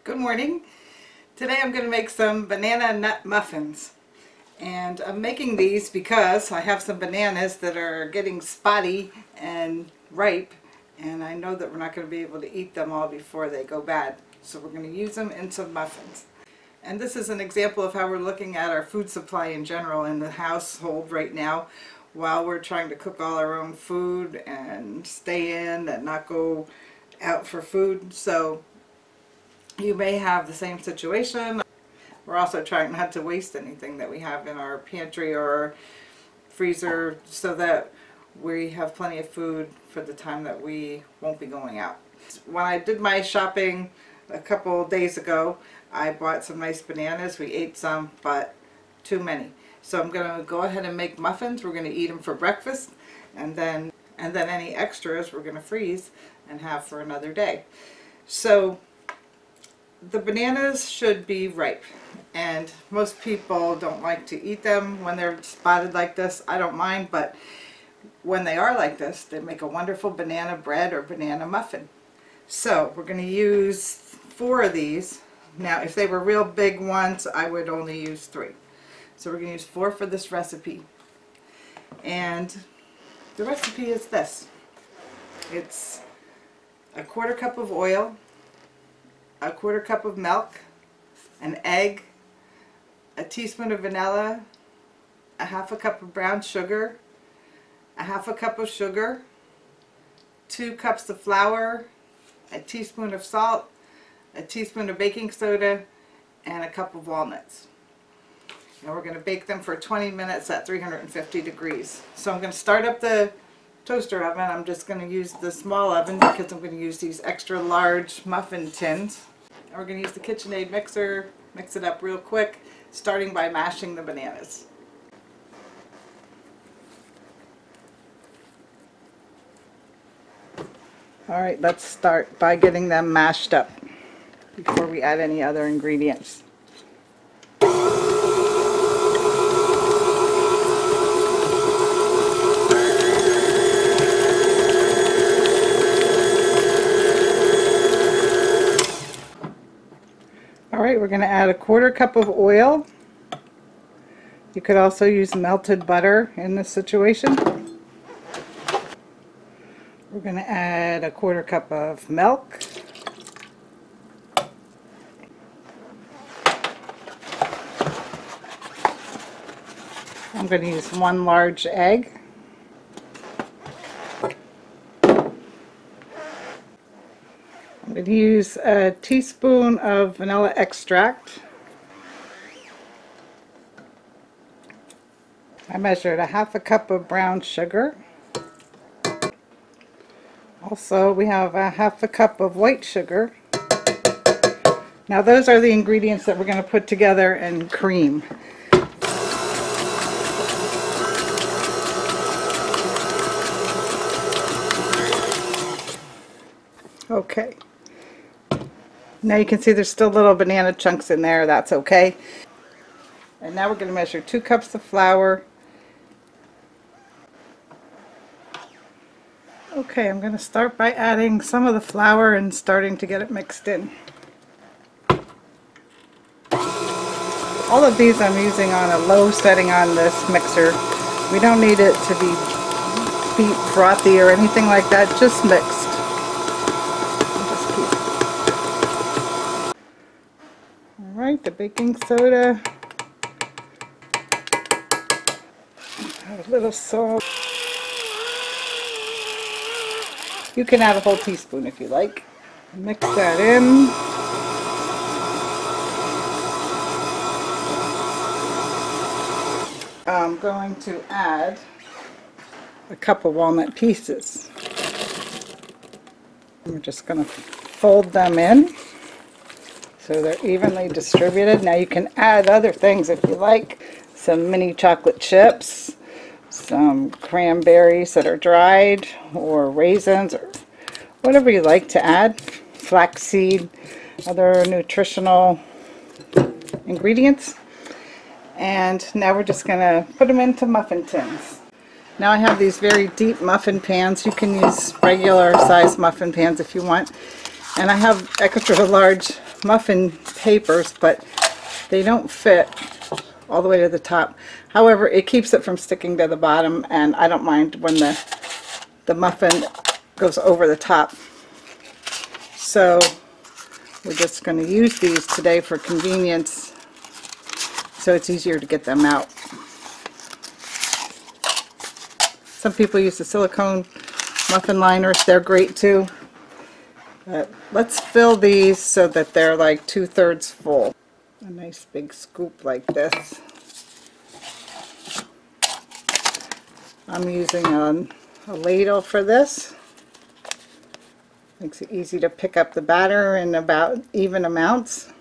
Good morning. Today I'm going to make some banana nut muffins. And I'm making these because I have some bananas that are getting spotty and ripe, and I know that we're not going to be able to eat them all before they go bad. So we're going to use them in some muffins. And this is an example of how we're looking at our food supply in general in the household right now, while we're trying to cook all our own food and stay in and not go out for food. So you may have the same situation. We're also trying not to waste anything that we have in our pantry or freezer so that we have plenty of food for the time that we won't be going out. When I did my shopping a couple days ago, I bought some nice bananas. We ate some, but too many. So I'm going to go ahead and make muffins. We're going to eat them for breakfast, and then any extras we're going to freeze and have for another day. So the bananas should be ripe, and most people don't like to eat them when they're spotted like this. I don't mind, but when they are like this, they make a wonderful banana bread or banana muffin. So we're going to use 4 of these. Now if they were real big ones, I would only use 3. So we're going to use 4 for this recipe. And the recipe is this. It's a 1/4 cup of oil, a 1/4 cup of milk, an egg, a teaspoon of vanilla, a 1/2 cup of brown sugar, a 1/2 cup of sugar, 2 cups of flour, a teaspoon of salt, a teaspoon of baking soda, and a cup of walnuts. And we're going to bake them for 20 minutes at 350 degrees. So I'm going to start up the toaster oven. I'm just going to use the small oven because I'm going to use these extra large muffin tins. And we're going to use the KitchenAid mixer, mix it up real quick, starting by mashing the bananas. Alright, let's start by getting them mashed up before we add any other ingredients. Alright, we're going to add a 1/4 cup of oil. You could also use melted butter in this situation. We're going to add a 1/4 cup of milk. I'm going to use 1 large egg. I'm going to use a teaspoon of vanilla extract. I measured a 1/2 cup of brown sugar. Also, we have a 1/2 cup of white sugar. Now those are the ingredients that we're going to put together and cream. Okay. Now you can see there's still little banana chunks in there. That's okay. And now we're going to measure 2 cups of flour. Okay, I'm going to start by adding some of the flour and starting to get it mixed in. All of these I'm using on a low setting on this mixer. We don't need it to be frothy or anything like that, just mixed. Alright, the baking soda, a little salt. You can add a whole teaspoon if you like. Mix that in. I'm going to add a cup of walnut pieces. We're just going to fold them in so they're evenly distributed. Now you can add other things if you like. Some mini chocolate chips, some cranberries that are dried, or raisins, or whatever you like to add. Flaxseed, other nutritional ingredients. And now we're just going to put them into muffin tins. Now I have these very deep muffin pans. You can use regular size muffin pans if you want. And I have extra large muffin papers, but they don't fit all the way to the top. However, it keeps it from sticking to the bottom, and I don't mind when the muffin goes over the top. So we're just going to use these today for convenience, so it's easier to get them out. Some people use the silicone muffin liners. They're great too. But let's fill these so that they're like 2/3 full. A nice big scoop like this. I'm using a ladle for this. Makes it easy to pick up the batter in about even amounts.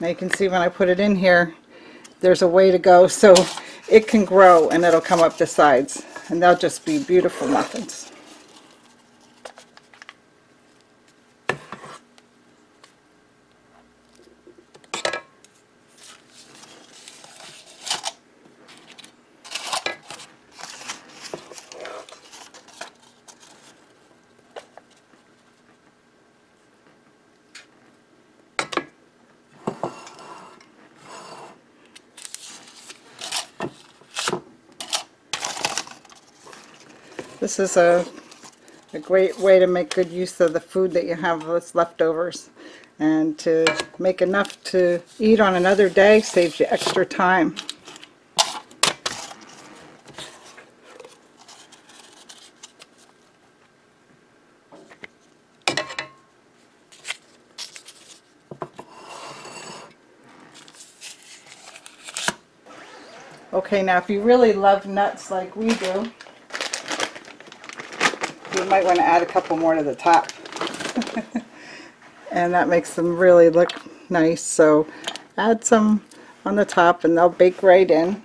Now you can see when I put it in here, there's a way to go so it can grow and it'll come up the sides, and they'll just be beautiful muffins. This is a great way to make good use of the food that you have that's leftovers, and to make enough to eat on another day saves you extra time. Okay, now if you really love nuts like we do, you might want to add a couple more to the top. And that makes them really look nice. So add some on the top and they'll bake right in.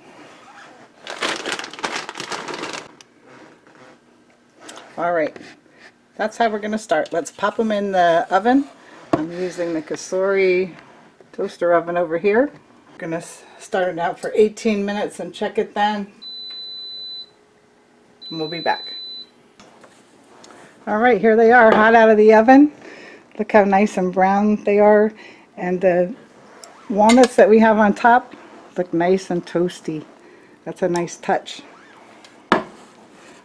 Alright, that's how we're going to start. Let's pop them in the oven. I'm using the Conserve toaster oven over here. I'm going to start it out for 18 minutes and check it then. And we'll be back. Alright, here they are, hot out of the oven. Look how nice and brown they are. And the walnuts that we have on top look nice and toasty. That's a nice touch.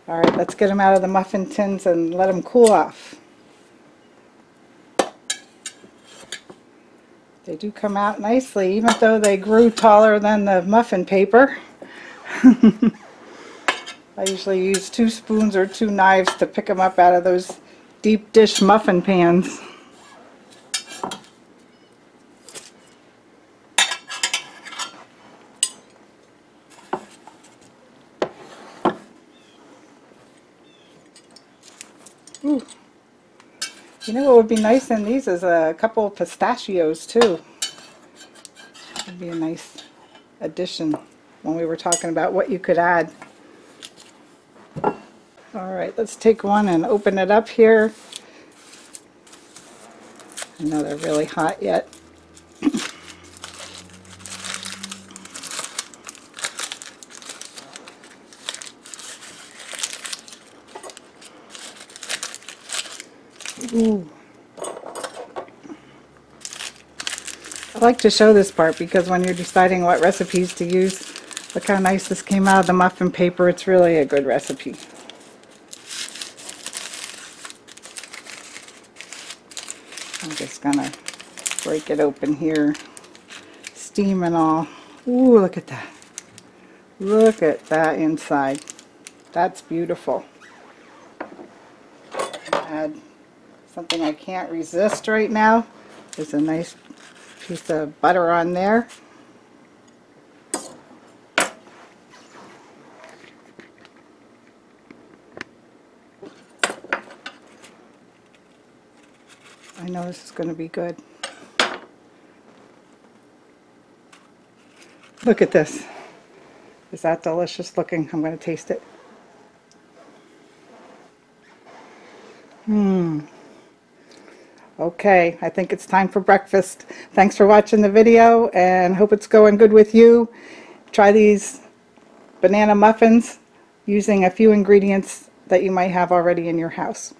Alright, let's get them out of the muffin tins and let them cool off. They do come out nicely, even though they grew taller than the muffin paper. I usually use 2 spoons or 2 knives to pick them up out of those deep dish muffin pans. Ooh. You know what would be nice in these is a couple of pistachios too. Would be a nice addition when we were talking about what you could add. Alright, let's take one and open it up here. I know they're really hot yet. Ooh. I like to show this part because when you're deciding what recipes to use, look how nice this came out of the muffin paper. It's really a good recipe. I'm just gonna break it open here. Steam and all. Ooh, look at that. Look at that inside. That's beautiful. Add something I can't resist right now. There's a nice piece of butter on there. I know this is going to be good. Look at this. Is that delicious looking? I'm going to taste it. Okay, I think it's time for breakfast. Thanks for watching the video and hope it's going good with you. Try these banana muffins using a few ingredients that you might have already in your house.